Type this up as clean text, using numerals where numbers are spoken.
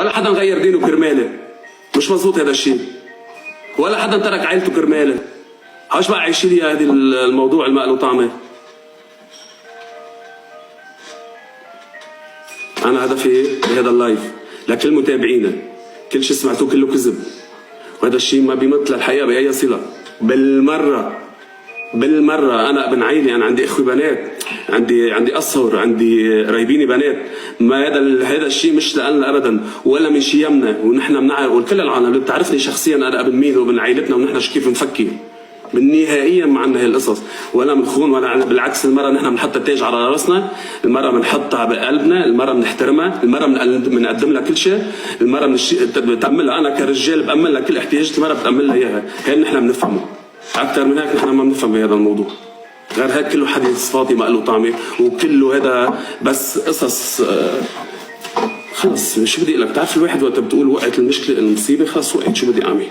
ولا حدا غير دينه كرمالي. مش مزبوط هذا الشيء. ولا حدا ترك عائلته كرمالي. ايش بقى عايشين لي هذا الموضوع المقلو طعمه. انا هدفي بهذا اللايف لكل متابعينا، كل شيء سمعتوه كله كذب، وهذا الشيء ما بيمثل الحقيقه باي صله. بالمره انا ابن عيلي، انا عندي اخوي بنات، عندي اصهر، عندي قرايبيني بنات. ما هذا الشيء مش لنا ابدا ولا من شيمنا، ونحن بنعرف وكل العالم اللي بتعرفني شخصيا انا ابن مين وابن عائلتنا ونحن كيف بنفكر. نهائيا ما عندنا هي القصص، ولا بنخون ولا بالعكس. المرة نحن بنحط التاج على راسنا، المرة بنحطها بقلبنا، المرة بنحترمها، المرة بنقدم لها كل شيء، المرة بتأمل لها. انا كرجال بأمل لها كل احتياجات، المرة بتأمل لها اياها. هي نحن بنفهمه. اكثر من هيك نحن ما بنفهم بهذا الموضوع. غير هيك كله حديث فاضي مقلو طعمه، وكله هذا بس قصص. خلص شو بدي اقول لك، بتعرف الواحد وقت بتقول وقت المشكله المصيبه خلص وقت شو بدي اعمل.